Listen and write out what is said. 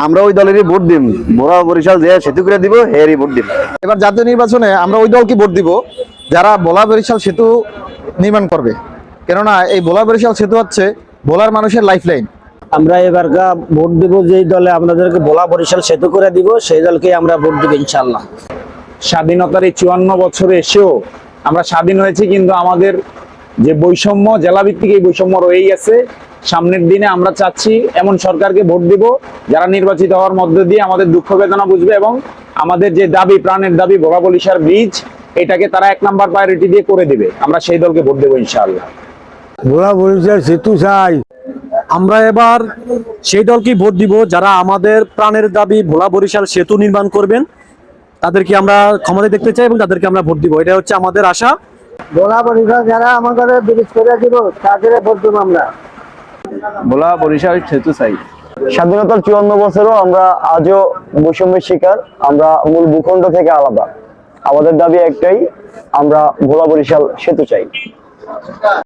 আমরা ওই দলেরই ভোট দিব। ভোলা বরিশাল যে সেতু করে দিব এরই ভোট দিব। এবার জাতীয় নির্বাচনে আমরা ওই দলকে ভোট দিব যারা ভোলা বরিশাল সেতু নির্মাণ করবে, কেননা এই ভোলা বরিশাল সেতু হচ্ছে ভোলার মানুষের লাইফলাইন। আমরা এবার ভোট দিব যেই দলে আপনাদেরকে ভোলা বরিশাল সেতু করে দিব, সেই দলকে আমরা ভোট দিব ইনশাল্লাহ। স্বাধীনতার এই 54 বছরে এসেও আমরা স্বাধীন হয়েছি, কিন্তু আমাদের যে বৈষম্য, জেলাভিত্তিক এই বৈষম্য রয়েই আছে। সামনের দিনে আমরা চাচ্ছি এমন সরকারকে ভোট দিব যারা নির্বাচিত হওয়ার মধ্য দিয়ে আমাদের দুঃখ বেদনা বুঝবে এবং আমাদের যে দাবি, প্রাণের দাবি ভোলা বরিশাল ব্রিজ, এটাকে তারা 1 নাম্বার প্রায়োরিটি দিয়ে করে দিবে। আমরা সেই দলকে ভোট দেবো ইনশাআল্লাহ। ভোলা বরিশাল সেতু চাই। আমরা এবার সেই দলকেই ভোট দিব যারা আমাদের প্রাণের দাবি ভোলা বরিশাল সেতু নির্মাণ করবেন, তাদেরকে আমরা ক্ষমতায় দেখতে চাই এবং তাদেরকে আমরা ভোট দিব। এটা হচ্ছে আমাদের আশা। ভোলা বরিশাল যারা আমাদের ব্রিজ করে দিব তাদের ভোট দিব আমরা। ভোলা বরিশাল সেতু চাই। স্বাধীনতার 54 বছরও আমরা আজও বৈষম্যের শিকার। আমরা মূল ভূখণ্ড থেকে আলাদা। আমাদের দাবি একটাই, আমরা ভোলা বরিশাল সেতু চাই।